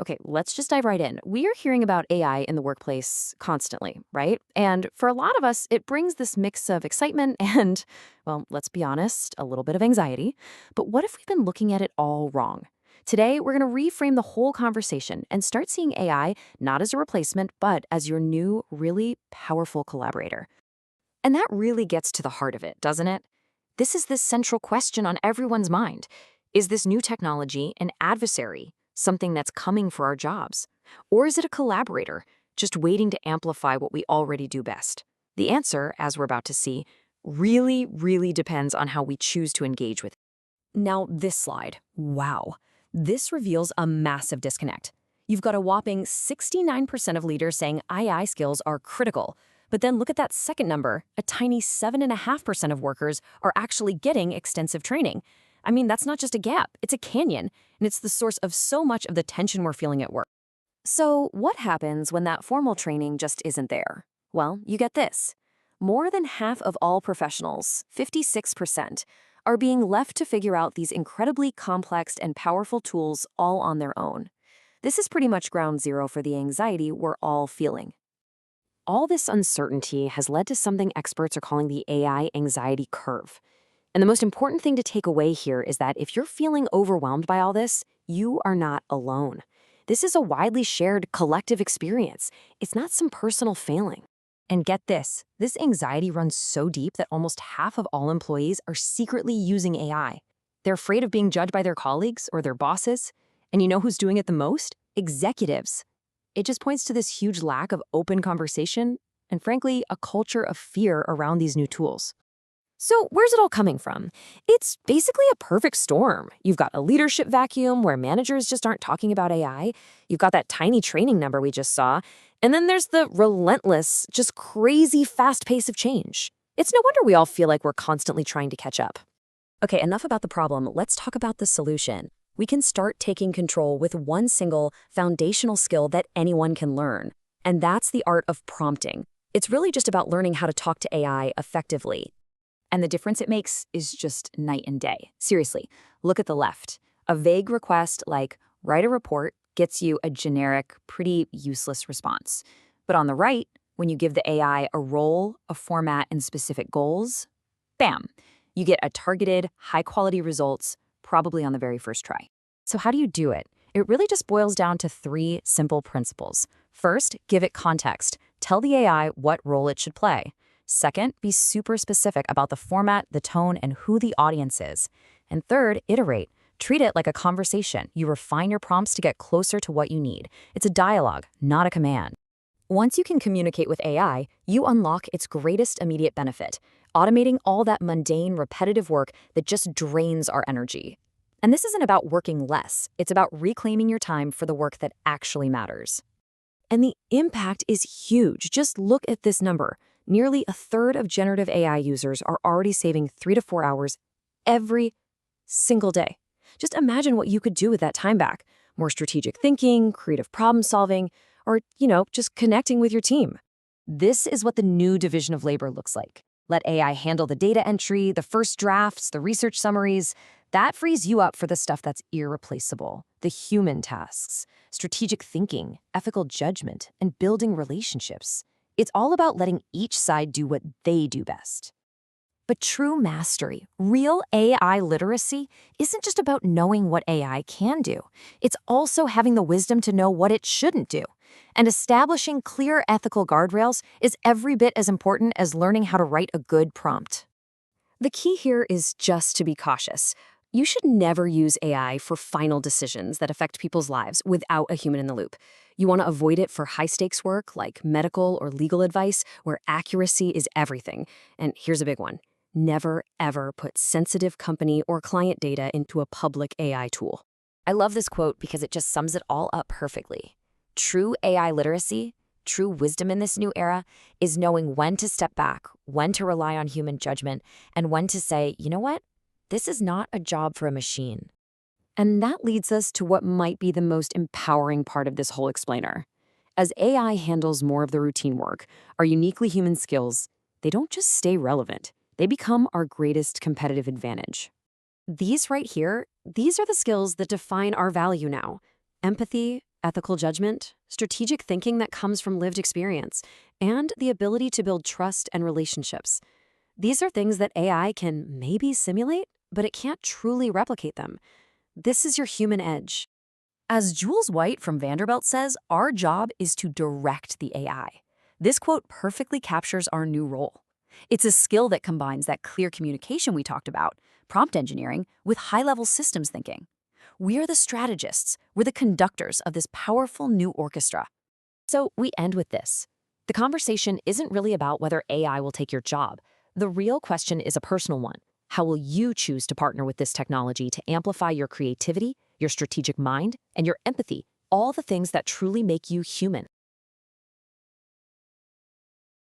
Okay, let's just dive right in. We are hearing about AI in the workplace constantly, right? And for a lot of us, it brings this mix of excitement and, well, let's be honest, a little bit of anxiety. But what if we've been looking at it all wrong? Today, we're going to reframe the whole conversation and start seeing AI not as a replacement, but as your new, really powerful collaborator. And that really gets to the heart of it, doesn't it? This is the central question on everyone's mind. Is this new technology an adversary, something that's coming for our jobs? Or is it a collaborator, just waiting to amplify what we already do best? The answer, as we're about to see, really depends on how we choose to engage with it. Now, this slide, wow. This reveals a massive disconnect. You've got a whopping 69% of leaders saying AI skills are critical. But then look at that second number, a tiny 7.5% of workers are actually getting extensive training. I mean, that's not just a gap, it's a canyon, and it's the source of so much of the tension we're feeling at work. So, what happens when that formal training just isn't there? Well, you get this. More than half of all professionals, 56%, are being left to figure out these incredibly complex and powerful tools all on their own. This is pretty much ground zero for the anxiety we're all feeling. All this uncertainty has led to something experts are calling the AI anxiety curve. And the most important thing to take away here is that if you're feeling overwhelmed by all this, you are not alone. This is a widely shared collective experience. It's not some personal failing. And get this anxiety runs so deep that almost half of all employees are secretly using AI. They're afraid of being judged by their colleagues or their bosses. And you know who's doing it the most? Executives. It just points to this huge lack of open conversation and, frankly, a culture of fear around these new tools. So, where's it all coming from? It's basically a perfect storm. You've got a leadership vacuum where managers just aren't talking about AI. You've got that tiny training number we just saw. And then there's the relentless, just crazy fast pace of change. It's no wonder we all feel like we're constantly trying to catch up. Okay, enough about the problem. Let's talk about the solution. We can start taking control with one single foundational skill that anyone can learn. And that's the art of prompting. It's really just about learning how to talk to AI effectively. And the difference it makes is just night and day. Seriously, look at the left. A vague request like write a report gets you a generic, pretty useless response. But on the right, when you give the AI a role, a format, and specific goals, bam, you get a targeted, high-quality results, probably on the very first try. So how do you do it? It really just boils down to three simple principles. First, give it context. Tell the AI what role it should play. Second, be super specific about the format, the tone, and who the audience is. And third, iterate. Treat it like a conversation. You refine your prompts to get closer to what you need. It's a dialogue, not a command. Once you can communicate with AI, you unlock its greatest immediate benefit, automating all that mundane, repetitive work that just drains our energy. And this isn't about working less. It's about reclaiming your time for the work that actually matters. And the impact is huge. Just look at this number. Nearly a third of generative AI users are already saving 3 to 4 hours every single day. Just imagine what you could do with that time back. More strategic thinking, creative problem solving, or, just connecting with your team. This is what the new division of labor looks like. Let AI handle the data entry, the first drafts, the research summaries. That frees you up for the stuff that's irreplaceable, the human tasks, strategic thinking, ethical judgment, and building relationships. It's all about letting each side do what they do best. But true mastery, real AI literacy, isn't just about knowing what AI can do. It's also having the wisdom to know what it shouldn't do. And establishing clear ethical guardrails is every bit as important as learning how to write a good prompt. The key here is just to be cautious. You should never use AI for final decisions that affect people's lives without a human in the loop. You want to avoid it for high-stakes work like medical or legal advice, where accuracy is everything. And here's a big one. Never, ever put sensitive company or client data into a public AI tool. I love this quote because it just sums it all up perfectly. True AI literacy, true wisdom in this new era, is knowing when to step back, when to rely on human judgment, and when to say, you know what? This is not a job for a machine. And that leads us to what might be the most empowering part of this whole explainer. As AI handles more of the routine work, our uniquely human skills, they don't just stay relevant. They become our greatest competitive advantage. These right here, these are the skills that define our value now. Empathy, ethical judgment, strategic thinking that comes from lived experience, and the ability to build trust and relationships. These are things that AI can maybe simulate, but it can't truly replicate them. This is your human edge. As Jules White from Vanderbilt says, our job is to direct the AI. This quote perfectly captures our new role. It's a skill that combines that clear communication we talked about, prompt engineering, with high-level systems thinking. We're the strategists, we're the conductors of this powerful new orchestra. So we end with this. The conversation isn't really about whether AI will take your job. The real question is a personal one. How will you choose to partner with this technology to amplify your creativity, your strategic mind, and your empathy, all the things that truly make you human?